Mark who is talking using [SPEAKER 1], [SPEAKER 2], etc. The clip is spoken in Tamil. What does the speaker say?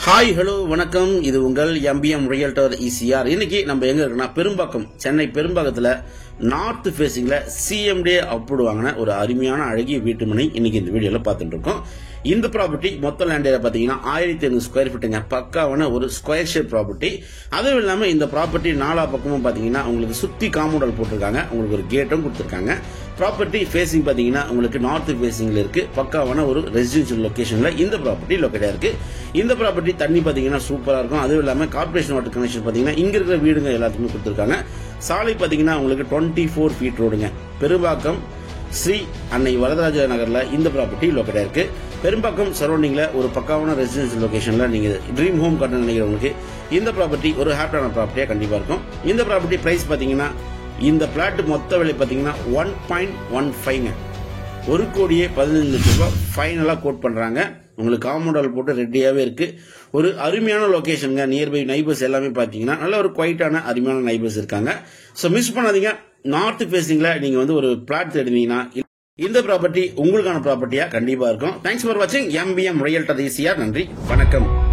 [SPEAKER 1] ஹாய் ஹலோ வணக்கம். இது உங்கள் எம்பிஎம் ரியல்டர் இசிஆர். இன்னைக்கு நம்ம எங்க இருக்குன்னா பெரும்பாக்கம், சென்னை பெரும்பாக்கத்துல நார்த் ஃபேசிங்ல சிஎம்டே அப்ரூவ் வாங்கின ஒரு அருமையான அழகிய வீட்டுமனை இன்னைக்கு இந்த வீடியோல பார்த்துட்டு இருக்கோம். இந்த ப்ராப்பர்ட்டி மொத்த லேண்ட் ஏரியா பாத்தீங்கன்னா 1500 ஸ்கொயர் ஃபீட்டுங்க. பக்காவான ஒரு ஸ்கொயர் ஷேப் ப்ராப்பர்ட்டி. அதுவும் இல்லாம இந்த ப்ராப்பர்ட்டி நாலா பக்கமும் பாத்தீங்கன்னா உங்களுக்கு சுத்தி காம்பவுண்ட் போட்டிருக்காங்க. உங்களுக்கு ஒரு கேட்டும் கொடுத்திருக்காங்க. ப்ராப்பர்ட்டி ஃபேசிங் பாத்தீங்கன்னா உங்களுக்கு நார்த் ஃபேசிங்ல இருக்கு. பக்காவான ஒரு ரெசிடென்ஷியல் லொகேஷன்ல இந்த ப்ராப்பர்ட்டி லொகேட்டா இருக்கு. இந்த ப்ராப்பர்ட்டி தண்ணி பாத்தீங்கன்னா சூப்பரா இருக்கும். அதுவும் இல்லாம கார்பரேஷன் வாட்டர் கனெக்ஷன் பாத்தீங்கன்னா இங்க இருக்கிற வீடுங்க எல்லாத்துக்குமே கொடுத்திருக்காங்க. சாலை பாத்தீங்கன்னா உங்களுக்கு 24 ஃபீட் ரோடுங்க. பெரும்பாக்கம் ஸ்ரீ அன்னை வரதராஜ நகர்ல இந்த ப்ராப்பர்ட்டி லொகேட்டா இருக்கு. பெரும்பாக்கம் சரௌண்டிங்ல ஒரு பக்காவான ரெசிடென்ஷியல் லொகேஷன்ல நீங்க ட்ரீம் ஹோம் கட்ட நினைக்கிறவங்களுக்கு இந்த ப்ராப்பர்ட்டி ஒரு ஹாப்பியான ப்ராப்பர்ட்டியா கண்டிப்பா இருக்கும். இந்த ப்ராப்பர்ட்டி பிரைஸ் பாத்தீங்கன்னா இந்த பிளாட் மொத்த விலை பாத்தீங்கன்னா 1.15 1,15,00,000 ஃபைனலா கோட் பண்றாங்க. உங்களுக்கு காம்பவுண்ட் போட்டு ரெடியாவே இருக்கு. ஒரு அருமையான லொகேஷனுங்க. நியர்பை நைபர்ஸ் எல்லாமே பாத்தீங்கன்னா நல்ல ஒரு குவைட்டான அருமையான நைபர்ஸ் இருக்காங்க. சோ மிஸ் பண்ணாதீங்க. நார்த் ஃபேசிங்ல நீங்க ஒரு பிளாட் தேடினீங்கன்னா இந்த ப்ராப்பர்ட்டி உங்களுக்கான ப்ராப்பர்ட்டியா கண்டிப்பா இருக்கும். தேங்க்ஸ் ஃபார் வாட்சிங் எம்பிஎம் ரியல்டர் இசிஆர். நன்றி, வணக்கம்.